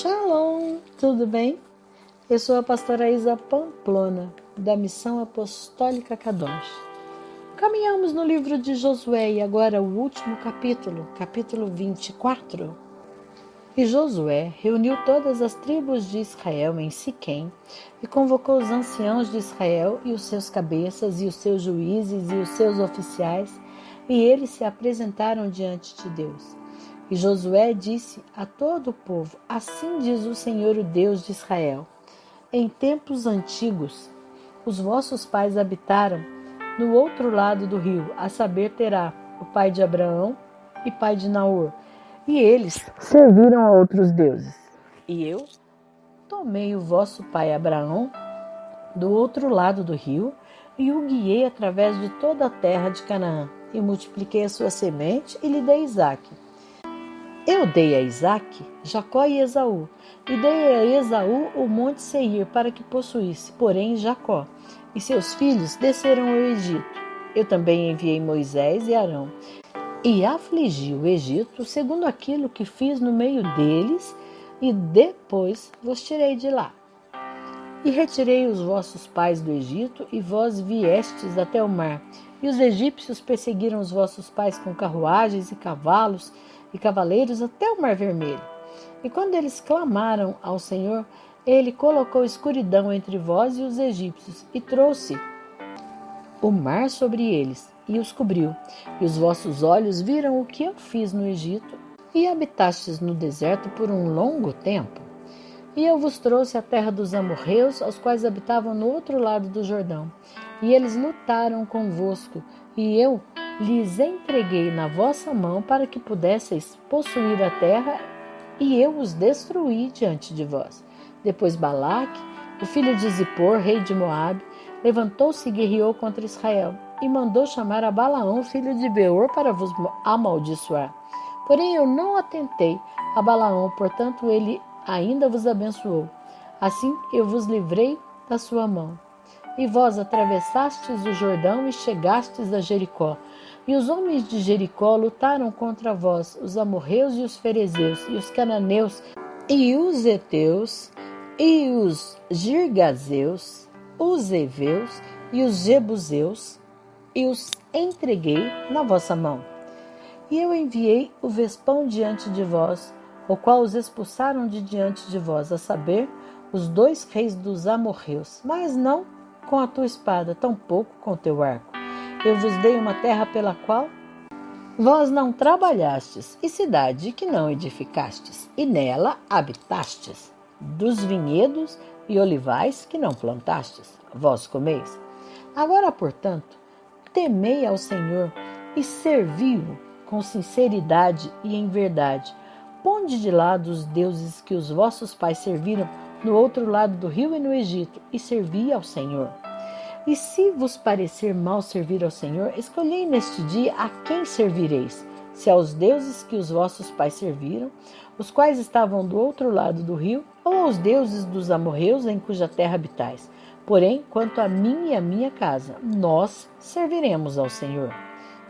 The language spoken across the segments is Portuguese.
Shalom, tudo bem? Eu sou a pastora Isa Pamplona, da Missão Apostólica Kadosh. Caminhamos no livro de Josué e agora o último capítulo 24. E Josué reuniu todas as tribos de Israel em Siquém e convocou os anciãos de Israel e os seus cabeças e os seus juízes e os seus oficiais, e eles se apresentaram diante de Deus. E Josué disse a todo o povo: assim diz o Senhor, o Deus de Israel: em tempos antigos, os vossos pais habitaram no outro lado do rio, a saber, Terá, o pai de Abraão e pai de Naor, e eles serviram a outros deuses. E eu tomei o vosso pai Abraão do outro lado do rio e o guiei através de toda a terra de Canaã, e multipliquei a sua semente e lhe dei Isaque. Eu dei a Isaque, Jacó e Esaú, e dei a Esaú o monte Seir para que possuísse, porém Jacó e seus filhos desceram ao Egito. Eu também enviei Moisés e Arão, e afligi o Egito segundo aquilo que fiz no meio deles, e depois vos tirei de lá. E retirei os vossos pais do Egito, e vós viestes até o mar, e os egípcios perseguiram os vossos pais com carruagens e cavalos, e cavaleiros até o Mar Vermelho. E quando eles clamaram ao Senhor, ele colocou escuridão entre vós e os egípcios, e trouxe o mar sobre eles, e os cobriu. E os vossos olhos viram o que eu fiz no Egito, e habitastes no deserto por um longo tempo. E eu vos trouxe a terra dos amorreus, aos quais habitavam no outro lado do Jordão. E eles lutaram convosco, e eu lhes entreguei na vossa mão para que pudesseis possuir a terra, e eu os destruí diante de vós. Depois Balaque, o filho de Zippor, rei de Moabe, levantou-se e guerreou contra Israel, e mandou chamar a Balaão, filho de Beor, para vos amaldiçoar. Porém eu não atentei a Balaão, portanto ele ainda vos abençoou. Assim eu vos livrei da sua mão. E vós atravessastes o Jordão e chegastes a Jericó. E os homens de Jericó lutaram contra vós, os amorreus e os ferezeus, e os cananeus, e os heteus, e os girgazeus, os heveus e os jebuseus, e os entreguei na vossa mão. E eu enviei o vespão diante de vós, o qual os expulsaram de diante de vós, a saber, os 2 reis dos amorreus, mas não com a tua espada, tampouco com teu arco. Eu vos dei uma terra pela qual vós não trabalhastes, e cidade que não edificastes, e nela habitastes, dos vinhedos e olivais que não plantastes, vós comeis. Agora, portanto, temei ao Senhor e servi-o com sinceridade e em verdade. Ponde de lado os deuses que os vossos pais serviram no outro lado do rio e no Egito, e servi ao Senhor. E se vos parecer mal servir ao Senhor, escolhei neste dia a quem servireis, se aos deuses que os vossos pais serviram, os quais estavam do outro lado do rio, ou aos deuses dos amorreus em cuja terra habitais. Porém, quanto a mim e a minha casa, nós serviremos ao Senhor.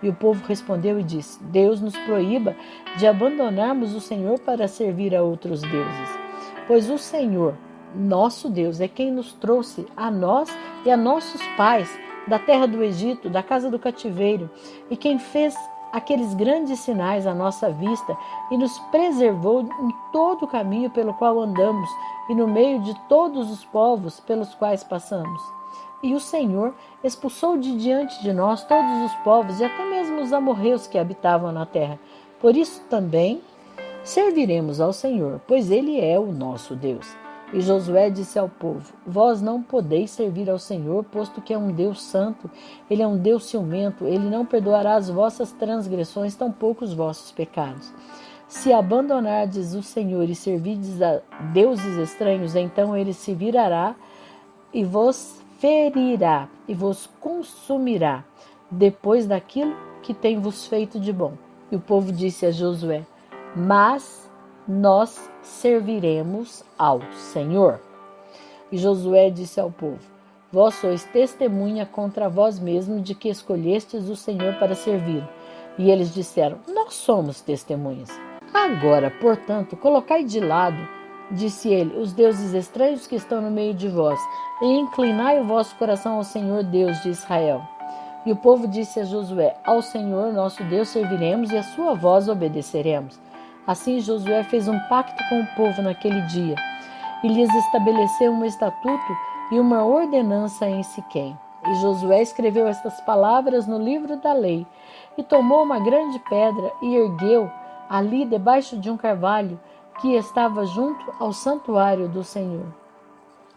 E o povo respondeu e disse: Deus nos proíba de abandonarmos o Senhor para servir a outros deuses. Pois o Senhor, nosso Deus, é quem nos trouxe a nós e a nossos pais da terra do Egito, da casa do cativeiro, e quem fez aqueles grandes sinais à nossa vista e nos preservou em todo o caminho pelo qual andamos e no meio de todos os povos pelos quais passamos. E o Senhor expulsou de diante de nós todos os povos e até mesmo os amorreus que habitavam na terra. Por isso também serviremos ao Senhor, pois Ele é o nosso Deus. E Josué disse ao povo: vós não podeis servir ao Senhor, posto que é um Deus santo. Ele é um Deus ciumento. Ele não perdoará as vossas transgressões, tampouco os vossos pecados. Se abandonardes o Senhor e servirdes a deuses estranhos, então Ele se virará e vos ferirá e vos consumirá, depois daquilo que tem vos feito de bom. E o povo disse a Josué: mas nós serviremos ao Senhor. E Josué disse ao povo: vós sois testemunha contra vós mesmos de que escolhestes o Senhor para servir. E eles disseram: nós somos testemunhas. Agora, portanto, colocai de lado disse ele, os deuses estranhos que estão no meio de vós, e inclinai o vosso coração ao Senhor Deus de Israel. E o povo disse a Josué, ao Senhor nosso Deus serviremos e a sua voz obedeceremos. Assim Josué fez um pacto com o povo naquele dia, e lhes estabeleceu um estatuto e uma ordenança em Siquém. E Josué escreveu estas palavras no livro da lei, e tomou uma grande pedra e ergueu ali debaixo de um carvalho que estava junto ao santuário do Senhor.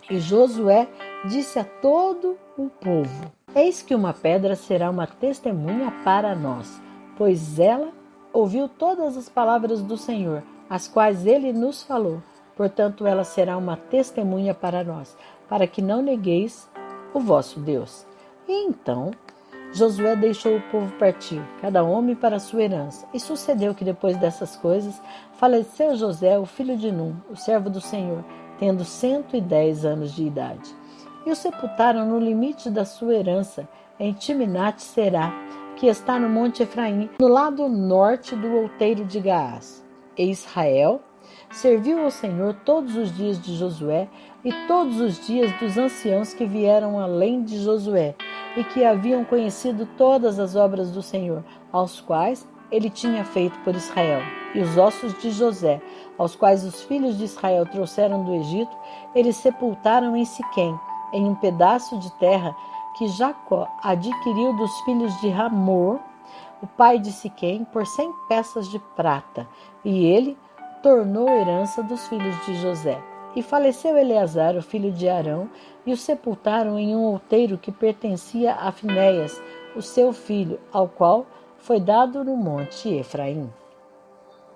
E Josué disse a todo o povo, eis que uma pedra será uma testemunha para nós, pois ela ouviu todas as palavras do Senhor, as quais ele nos falou. Portanto, ela será uma testemunha para nós, para que não negueis o vosso Deus. E então Josué deixou o povo partir, cada homem para a sua herança. E sucedeu que depois dessas coisas, faleceu José, o filho de Num, o servo do Senhor, tendo 110 anos de idade. E o sepultaram no limite da sua herança, em Timnat-Será, que está no monte Efraim, no lado norte do outeiro de Gaás. E Israel serviu ao Senhor todos os dias de Josué e todos os dias dos anciãos que vieram além de Josué e que haviam conhecido todas as obras do Senhor, aos quais ele tinha feito por Israel. E os ossos de José, aos quais os filhos de Israel trouxeram do Egito, eles sepultaram em Siquém, em um pedaço de terra que Jacó adquiriu dos filhos de Hamor, o pai de Siquém, por 100 peças de prata, e ele tornou herança dos filhos de José. E faleceu Eleazar, o filho de Arão, e o sepultaram em um outeiro que pertencia a Finéias, o seu filho, ao qual foi dado no monte Efraim.